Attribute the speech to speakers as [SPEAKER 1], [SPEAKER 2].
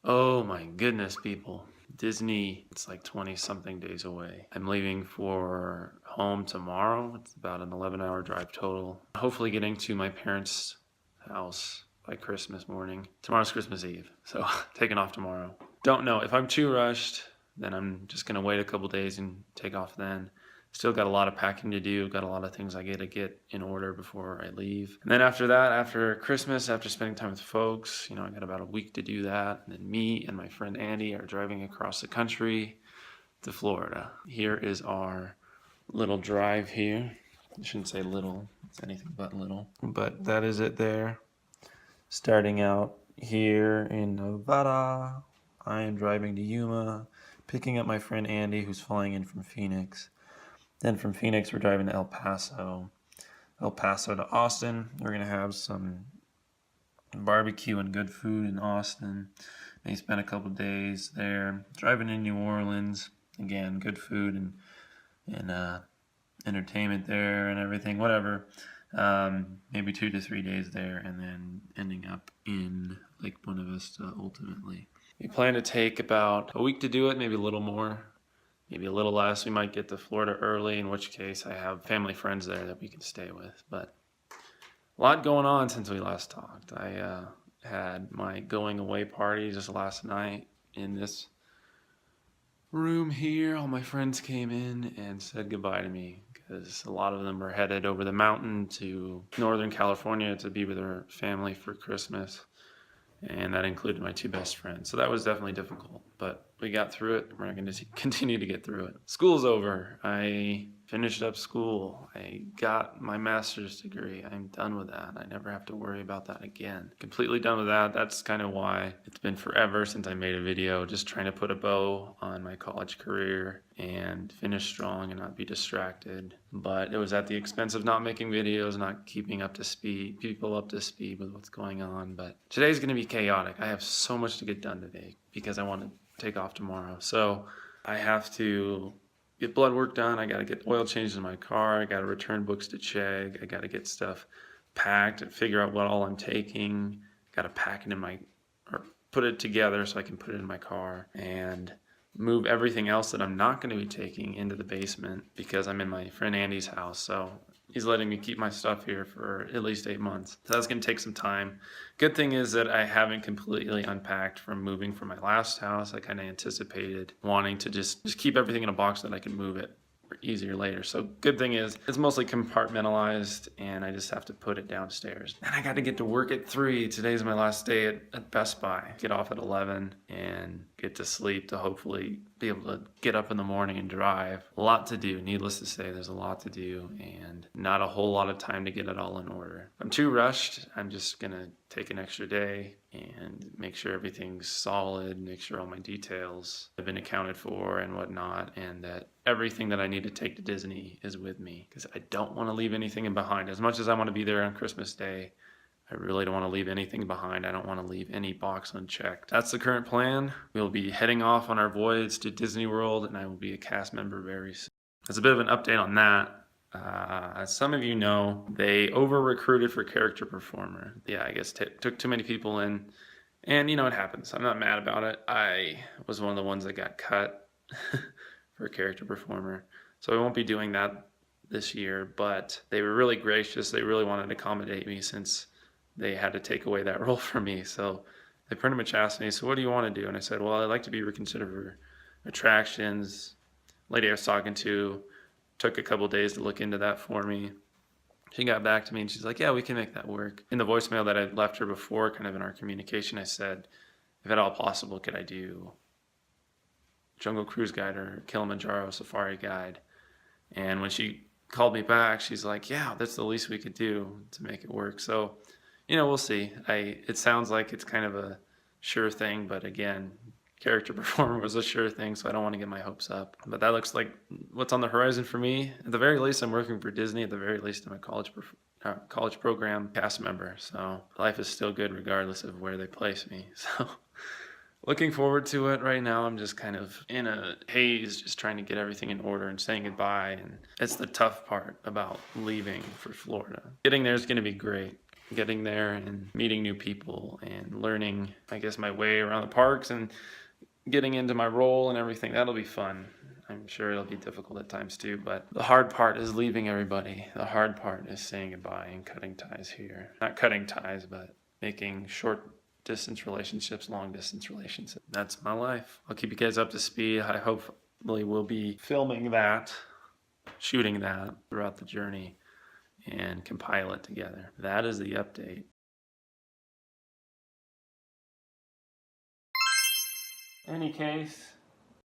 [SPEAKER 1] Oh my goodness, people. Disney, it's like 20 something days away. I'm leaving for home tomorrow. It's about an 11-hour drive total. Hopefully getting to my parents' house by Christmas morning. Tomorrow's Christmas Eve, so taking off tomorrow. Don't know. If I'm too rushed, then I'm just gonna wait a couple days and take off then. Still got a lot of packing to do, got a lot of things I gotta get in order before I leave. And then after that, after Christmas, after spending time with folks, I got about a week to do that. And then me and my friend Andy are driving across the country to Florida. Here is our little drive here. I shouldn't say little, it's anything but little. But that is it there. Starting out here in Nevada, I am driving to Yuma, picking up my friend Andy, who's flying in from Phoenix. Then from Phoenix, we're driving to El Paso. El Paso to Austin. We're going to have some barbecue and good food in Austin. Maybe spend a couple days there. Driving in New Orleans. Again, good food and entertainment there and everything, whatever. Maybe 2 to 3 days there, and then ending up in Lake Buena Vista ultimately. We plan to take about a week to do it, maybe a little more. Maybe a little less. We might get to Florida early, in which case I have family friends there that we can stay with. But a lot going on since we last talked. I had my going away party just last night in this room here. All my friends came in and said goodbye to me because a lot of them are headed over the mountain to Northern California to be with their family for Christmas. And that included my 2 best friends. So that was definitely difficult, but we got through it. We're going to continue to get through it. School's over. I finished up school. I got my master's degree. I'm done with that. I never have to worry about that again. Completely done with that. That's kind of why it's been forever since I made a video, just trying to put a bow on my college career and finish strong and not be distracted. But it was at the expense of not making videos, not keeping people up to speed with what's going on. But today's going to be chaotic. I have so much to get done today because I want to take off tomorrow. So I have to get blood work done. I got to get oil changed in my car. I got to return books to Chegg. I got to get stuff packed and figure out what all I'm taking. Got to pack it or put it together so I can put it in my car and move everything else that I'm not going to be taking into the basement because I'm in my friend Andy's house. So he's letting me keep my stuff here for at least 8 months. So that's going to take some time. Good thing is that I haven't completely unpacked from moving from my last house. I kind of anticipated wanting to just keep everything in a box so that I can move it easier later. So good thing is it's mostly compartmentalized and I just have to put it downstairs. And I got to get to work at 3. Today's my last day at Best Buy. Get off at 11 and get to sleep to hopefully be able to get up in the morning and drive. A lot to do. Needless to say, there's a lot to do and not a whole lot of time to get it all in order. If I'm too rushed, I'm just gonna take an extra day and make sure everything's solid, make sure all my details have been accounted for and whatnot, and that everything that I need to take to Disney is with me because I don't want to leave anything behind. As much as I want to be there on Christmas Day, I really don't want to leave anything behind. I don't want to leave any box unchecked. That's the current plan. We'll be heading off on our voyage to Disney World, and I will be a cast member very soon. As a bit of an update on that, as some of you know, they over-recruited for character performer. Yeah, I guess took too many people in, and it happens. I'm not mad about it. I was one of the ones that got cut for character performer, so I won't be doing that this year, but they were really gracious. They really wanted to accommodate me since they had to take away that role from me. So they pretty much asked me, so what do you want to do? And I said, well, I'd like to be reconsidered for attractions. Lady I was talking to took a couple days to look into that for me. She got back to me and she's like, yeah, we can make that work. In the voicemail that I left her before, kind of in our communication, I said, if at all possible, could I do Jungle Cruise Guide or Kilimanjaro Safari Guide? And when she called me back, she's like, yeah, that's the least we could do to make it work. So, we'll see. It sounds like it's kind of a sure thing, but again, character performer was a sure thing, so I don't want to get my hopes up. But that looks like what's on the horizon for me. At the very least, I'm working for Disney. At the very least, I'm a college program cast member. So life is still good regardless of where they place me. So looking forward to it. Right now, I'm just kind of in a haze, just trying to get everything in order and saying goodbye. And it's the tough part about leaving for Florida. Getting there is going to be great. getting there and meeting new people and learning, I guess, my way around the parks and getting into my role and everything. That'll be fun. I'm sure it'll be difficult at times too, but the hard part is leaving everybody. The hard part is saying goodbye and cutting ties here. Not cutting ties, but making short distance relationships, long distance relationships. That's my life. I'll keep you guys up to speed. I hopefully will be filming that, shooting that throughout the journey and compile it together. That is the update. Any case,